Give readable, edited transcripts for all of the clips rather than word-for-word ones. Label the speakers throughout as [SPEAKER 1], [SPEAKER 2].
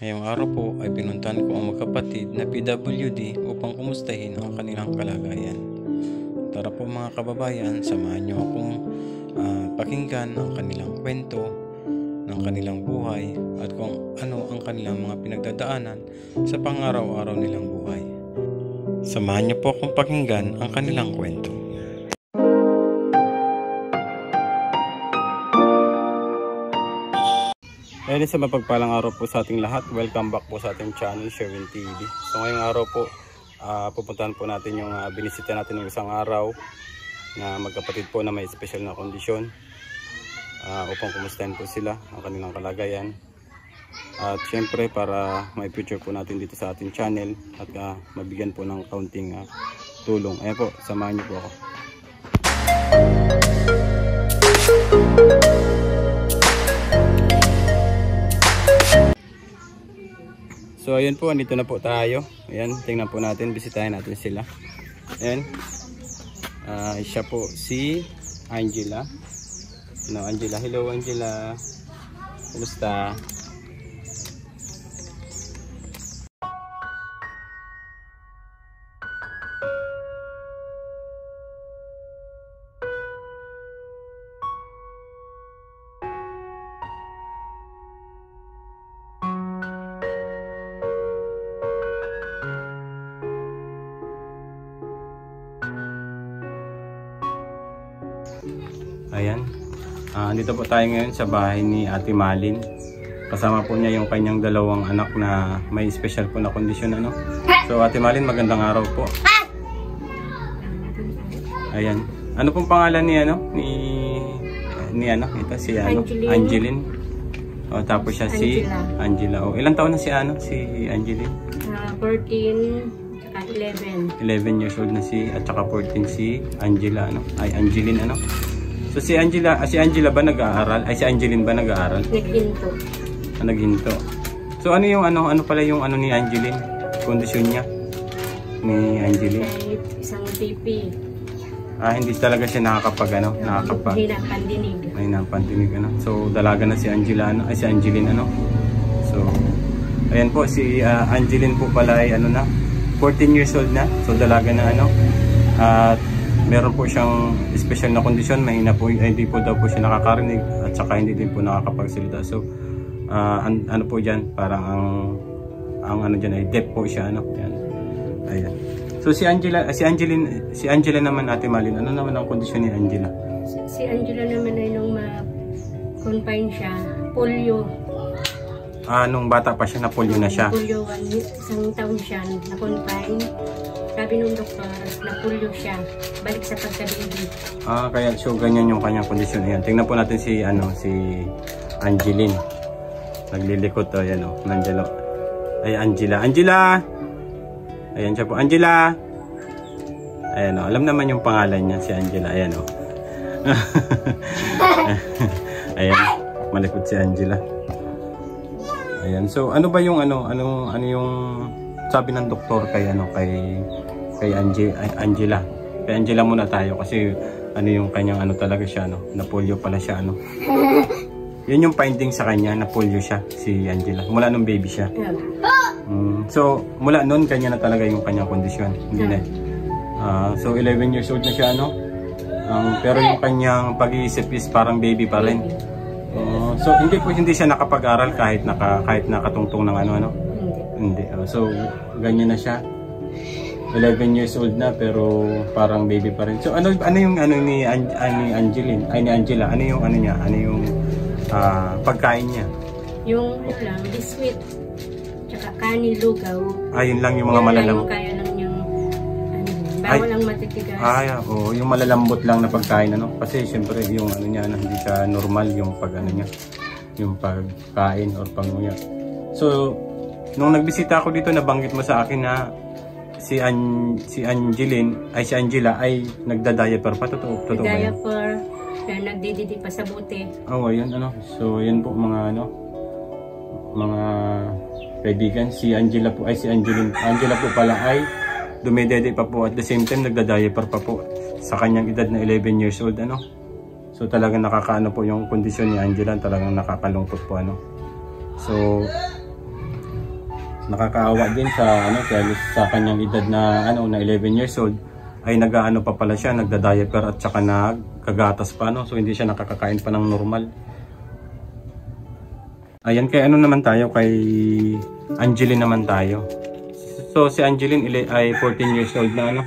[SPEAKER 1] Ngayong araw po ay pinuntahan ko ang magkapatid na PWD upang kumustahin ang kanilang kalagayan. Tara po mga kababayan, samahan niyo akong pakinggan ang kanilang kwento ng kanilang buhay at kung ano ang kanilang mga pinagdadaanan sa pang-araw-araw nilang buhay. Samahan niyo po akong pakinggan ang kanilang kwento. Dahil sa mapagpalang araw po sa ating lahat, welcome back po sa ating channel, Sherwin TV. So ngayong araw po, pupuntahan po natin yung binisita natin ng isang araw na magkapatid po na may special na kondisyon upang kumustahin po sila, ang kanilang kalagayan. At syempre para may future po natin dito sa ating channel at mabigyan po ng kaunting tulong. Ayan po, samahan niyo po ako. So ayun po, andito na po tayo. Ayan, tingnan po natin, bisitahin natin sila. Ayan, siya po si Angela. Ano, Angela, hello Angela. Kumusta? Ayan, dito po tayo ngayon sa bahay ni Ate Malin. Kasama po niya yung kanyang dalawang anak na may special po na kondisyon. Ano? So Ate Malin, magandang araw po. Ayan, ano pong pangalan ni ano? Ni ano? Ito si ano? Angeline. O, tapos siya si Angela. O, ilang taon na si ano? Si Angeline?
[SPEAKER 2] 14 at 11.
[SPEAKER 1] 11 years old na si at saka 14 si Angela, ano? Ay, Angeline, ano? So si Angela ba nag-aaral? Ay si Angeline ba nag-aaral?
[SPEAKER 2] Naghinto.
[SPEAKER 1] Naghinto. So ano yung ano pala yung ano ni Angeline? Kondisyon niya ni Angeline?
[SPEAKER 2] Kahit isang PP.
[SPEAKER 1] Hindi talaga siya nakakapag ano, nakakapag.
[SPEAKER 2] Hindi na pandinig.
[SPEAKER 1] May napandinig ano. So dalaga na si Angela ano, ay si Angeline ano. So ayan po si Angeline po pala ay ano na 14 years old na. So dalaga na ano. At meron po siyang special na kondisyon, mahina po, hindi po daw po siya nakakarinig at saka hindi din po nakakapagsalita. So ano po diyan, parang ang ano diyan ay deaf po siya ano. Ayan. Ayan. So si Angela naman Ate Malin, ano naman ang kondisyon ni Angela?
[SPEAKER 2] Si Angela naman ay nung ma-confine siya, polio.
[SPEAKER 1] Nung bata pa siya na polio na siya.
[SPEAKER 2] Polio, isang taon siya na-confine. Sabi nung doktor, na-polio siya. Balik sa pagka-baby.
[SPEAKER 1] Kaya so ganyan yung kanyang kondisyon. Ayan, tingnan po natin si Angeline. Naglilikot ayan oh, Angelo. Ay Angela. Ayan siya po, Angela. Ayan oh, alam naman yung pangalan niya si Angela. Ayan oh. Ayan, malikot si Angela. Ayan, so ano ba yung ano yung sabi ng doktor kay Angela. Kay Angela muna tayo kasi ano yung kanyang ano talaga siya no, na polio pala siya ano. Yun yung finding sa kanya na polio siya si Angela mula nung baby siya. So mula noon kanya na talaga yung kanyang kondisyon. Hindi na. So 11 years old na siya ano. Pero yung kanyang pag-iisip is parang baby pa rin. So hindi siya nakapag-aral kahit nakatungtong ng ano. Hindi. So ganyan na siya. 11 years old na pero parang baby pa rin. So ano yung ano ni Angeline, ay ni Angela, ano yung ano niya, ano yung pagkain niya?
[SPEAKER 2] Yung lang, biscuit, tsaka kanin, lugaw.
[SPEAKER 1] Yun lang yung mga malalamot.
[SPEAKER 2] Kaya lang yung bawal ang matitigas.
[SPEAKER 1] Yung malalambot lang na pagkain ano. Kasi syempre yung ano niya, hindi siya normal yung pag ano niya, yung pagkain or panguya. So nung nagbisita ako dito, nabanggit mo sa akin na si Angeline ay si Angela ay nagda-diaper pa, totoo ba yan?
[SPEAKER 2] Diaper, nagdididi pa sa buti.
[SPEAKER 1] Ayun ano. So yan po mga mga kaibigan, si Angela po ay si Angela po pala ay dumedede pa po at the same time nagda-diaper pa po sa kanyang edad na 11 years old ano. So talagang nakakaano po yung kondisyon ni Angela, talagang nakakalungkot po ano. So nakakaawa din sa ano sa kanyang edad na ano na 11 years old ay nag-aano pa pala siya, nagda-diaper at saka nagkagatas pa no. So hindi siya nakakakain pa ng normal. Ayan, kay ano naman tayo, kay Angeline naman tayo. So si Angeline ay 14 years old na ano.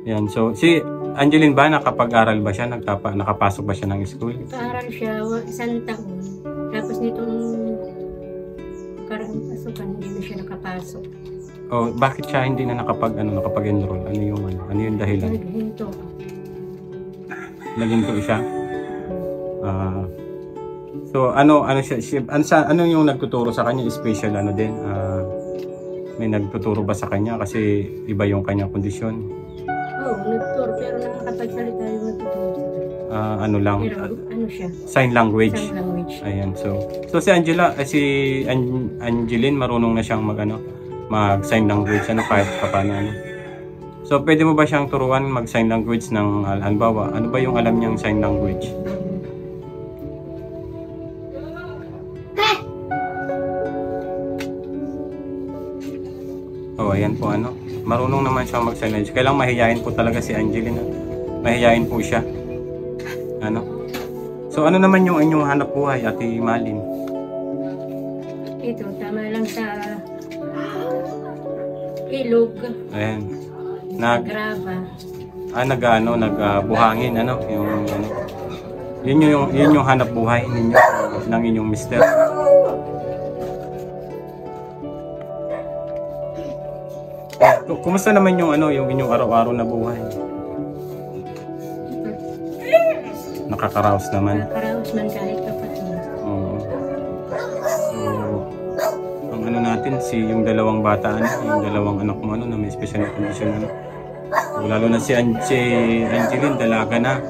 [SPEAKER 1] Yan, so si Angeline ba nakapag-aral ba siya? Nakapasok ba siya ng school?
[SPEAKER 2] Nag-aaral siya isang taon. Tapos nitong karang pasukan, hindi na siya nakapasok.
[SPEAKER 1] Oh, bakit siya hindi na nakapag-enroll? Ano yung dahilan?
[SPEAKER 2] Naghinto.
[SPEAKER 1] Naghinto siya? So ano yung nagtuturo sa kanya? Special ano din? May nagtuturo ba sa kanya kasi iba yung kanyang kondisyon?
[SPEAKER 2] Oo, nagtuturo pero nakakapagsalita yung nagtuturo.
[SPEAKER 1] Ano lang?
[SPEAKER 2] Pero ano siya?
[SPEAKER 1] Sign language.
[SPEAKER 2] Sign language.
[SPEAKER 1] Ayan, so si Angeline marunong na siyang mag-sign language ano kahit paano ano. So pwede mo ba siyang turuan mag-sign language ng halimbawa, ano ba yung alam niyang sign language? Oh, ayan po ano. Marunong naman siyang mag-sign language. Kailang mahihayin po talaga si Angeline. Mahihayin po siya. Ano? So ano naman yung inyong hanap buhay, Ate Malin?
[SPEAKER 2] Ito, tama lang sa ilog.
[SPEAKER 1] Ayan.
[SPEAKER 2] Graba.
[SPEAKER 1] Nagbuhangin ano, yung ano. Yun yung hanap buhay ninyo ng inyong mister. Kumusta naman yung yung inyong araw-araw na buhay? Nakakaraos naman.
[SPEAKER 2] Nakakaraos man kahit kapatid.
[SPEAKER 1] Oo. So, ang natin yung dalawang bata yung dalawang anak mo na may special condition So, lalo na si Angeline dalaga na.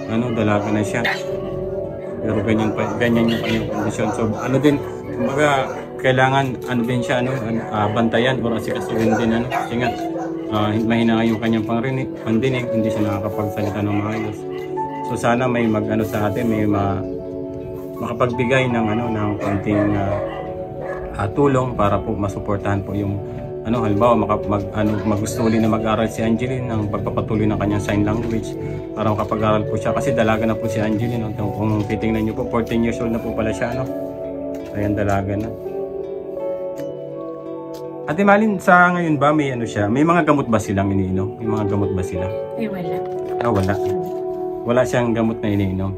[SPEAKER 1] Dalaga na siya. Pero ganyan yung kanyang kondisyon. So din, kumbaga kailangan din siya bantayan or asikasuhin din kasi nga mahina yung kanyang pandinig, hindi siya nakakapagsalita ng maayos. So sana may sa atin, may makapagbigay ng konting tulong para po masuportahan po yung halimbawa magusto ulit na mag-aral si Angeline ng pagpapatuloy ng kanyang sign language para makapag-aral po siya kasi dalaga na po si Angeline. Kung titingnan niyo po, 14 years old na po pala siya Ayan, dalaga na. Ate Malin, sa ngayon ba may may mga gamot ba silang iniinom? May mga gamot ba sila?
[SPEAKER 2] Wala.
[SPEAKER 1] Wala. Wala siyang gamot na iniinom.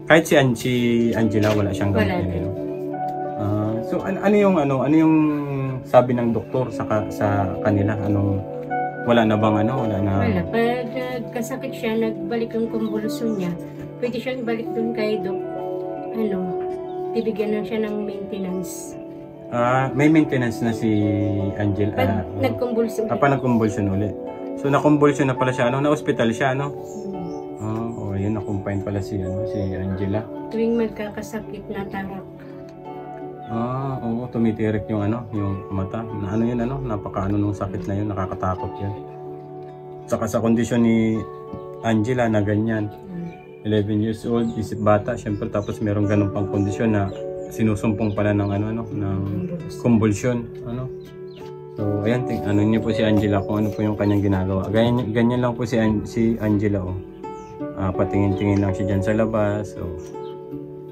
[SPEAKER 1] Kahit si Angela wala siyang gamot na iniinom. So ano yung sabi ng doktor sa kanila? Wala na bang wala na?
[SPEAKER 2] Wala. Pag nagkasakit siya, nagbalik yung convulsion niya, pwede siyang balik dun kay Doc. Bibigyan na siya ng maintenance.
[SPEAKER 1] May maintenance na si Angel.
[SPEAKER 2] Pag nag-convulsion.
[SPEAKER 1] Nag-convulsion ulit. So na-convulsion na pala siya, na-hospital siya, yun, na-confine pala si Angela.
[SPEAKER 2] Tuwing magkakasakit, natarak.
[SPEAKER 1] Oo, tumitirik yung yung mata. Napaka nung sakit na yun, nakakatakot yun. Saka sa kondisyon ni Angela na ganyan. 11 years old, isip bata, syempre tapos merong ganun pang kondisyon na sinusumpong pala ng ng convulsion. So ayan, niyo po si Angela kung ano po yung kanyang ginagawa. Ganyan lang po si Angela patingin-tingin lang siya dyan sa labas. So,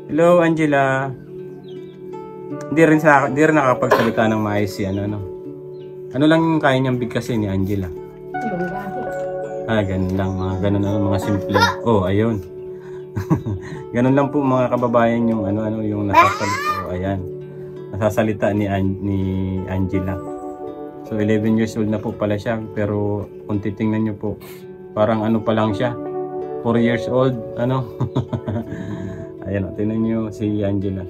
[SPEAKER 1] hello Angela. Hindi rin nakakapagsalita ng maayos si Ano lang yung kaya niyang bigkasin ni Angela? Ganun lang, mga simple. Ayun. Ganun lang po mga kababayan yung yung nasasalita. Ayan. Nasasalita ni Angela. So 11 years old na po pala siya, pero kung titingnan niyo po, parang pa lang siya. 4 years old, Ayan, tingnan niyo si Angela.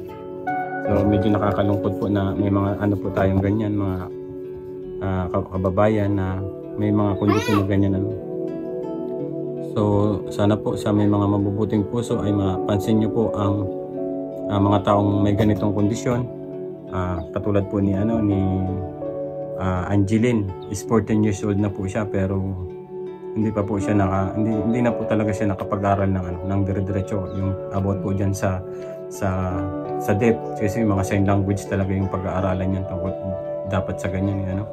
[SPEAKER 1] So medyo nakakalungkot po na may mga po tayong ganyan, mga kababayan na may mga kondisyon na ganyan So sana po sa may mga mabubuting puso ay mapansin niyo po ang mga taong may ganitong kondisyon. Katulad po ni Angeline, is 14 years old na po siya, pero hindi pa po siya hindi na po talaga siya nakapag-aral ng dire-diretso yung about po diyan sa sa depth kasi mga sign language talaga yung pag-aaralan niyan tungkol dapat sa ganyan ano.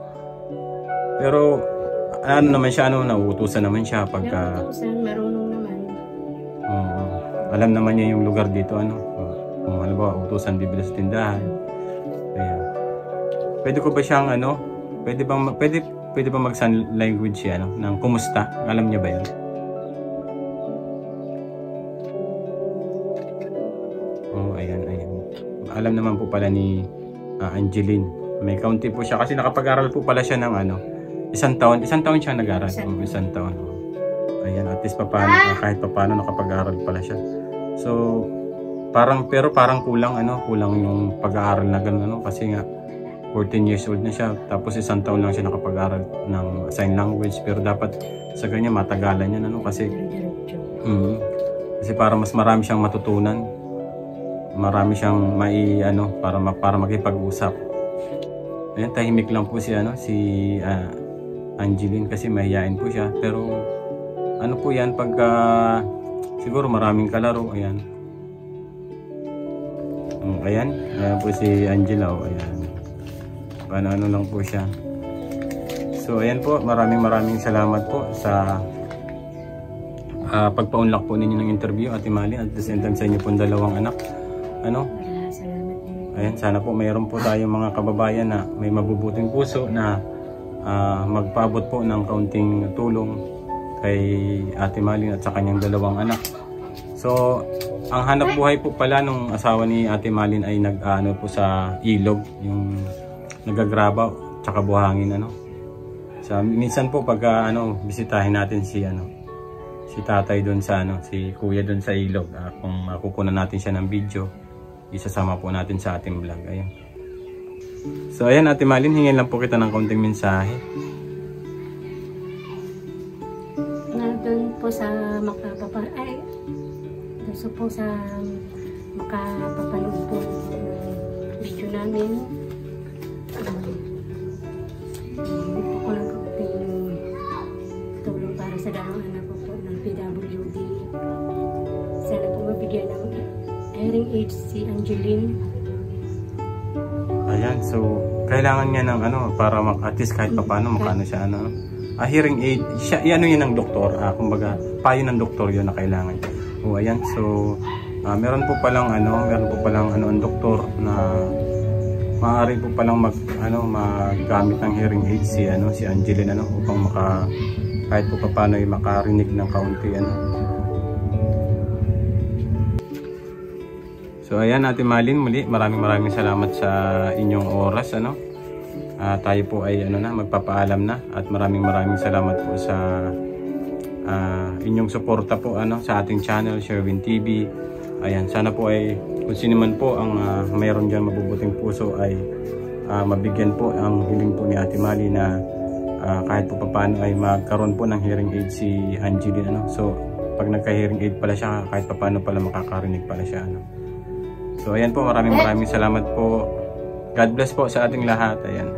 [SPEAKER 1] Pero ano naman siya ano, nauutusan naman siya pagka
[SPEAKER 2] marunong naman.
[SPEAKER 1] Alam naman niya yung lugar dito ano. Kung halimbawa utusan bibili sa tindahan. Ayan. Pwede ko ba siyang ano? Pwede ba mag sign language siya ano ng kumusta? Alam niya ba 'yun? Ayan. Alam naman po pala ni Angeline. May kaunti po siya kasi nakapag-aral po pala siya ng ano, isang taon siya nag-aral. Isang taon. Ayan, at least kahit paano nakapag-aral pala siya. So, parang kulang yung pag-aaral na gano'n ano, kasi nga 14 years old na siya, tapos isang taon lang siya nakapag-aral ng sign language, pero dapat sa ganyan matagalan niya ano, kasi kasi para mas marami siyang matutunan, marami siyang para makipag-usap. Ayan, tahimik lang po si Angeline kasi mahihain po siya, pero ano po yan pagka siguro maraming kalaro. Ayan. Ayan po si Angela. Ayan. Ano lang po siya. So ayan po, maraming salamat po sa pagpa-unlock po ninyo ng interview, Ate Malin, at the same time sa inyo pong dalawang anak. Ano? Ayan, sana po mayroon po tayong mga kababayan na may mabubuting puso na magpaabot po ng kaunting tulong kay Ate Malin at sa kanyang dalawang anak. So, ang hanap buhay po pala nung asawa ni Ate Malin ay nag-ano po sa ilog, yung nagagraba tsaka buhangin ano. So, minsan po pag bisitahin natin si tatay doon sa si kuya doon sa ilog, kung makukunan natin siya ng video, isasama po natin sa ating vlog. Ayan. So ayan, Ate Malin, hingin lang po kita ng konting mensahe.
[SPEAKER 2] Doon po sa makapapanood po ng video namin. Hindi po ko lang konting tulong para sa dalawang anak ko po ng PWD. Sana po mabigyan ng hearing aid si Angeline.
[SPEAKER 1] Ayan, so kailangan niya ng para at least kahit paano makano siya hearing aid. Siya yun ng doktor, kumbaga payo ng doktor yun na kailangan. Ayan, so meron po palang ang doktor na maaari po palang magamit ng hearing aid si Angeline upang kahit po paano ay makarinig ng kaunti So ayan, Ate Malin, muli maraming salamat sa inyong oras tayo po ay magpapaalam na, at maraming salamat po sa inyong suporta po sa ating channel Sherwin TV. Ayan, sana po ay kung sino man po ang mayroon diyan mabubuting puso ay mabigyan po ang hiling po ni Ate Malin na kahit po paano ay magkaroon po ng hearing aid si Angeline So pag nagka-hearing aid pala siya, kahit paano pala makakarinig pala siya So ayan po, maraming salamat po. God bless po sa ating lahat. Ayan.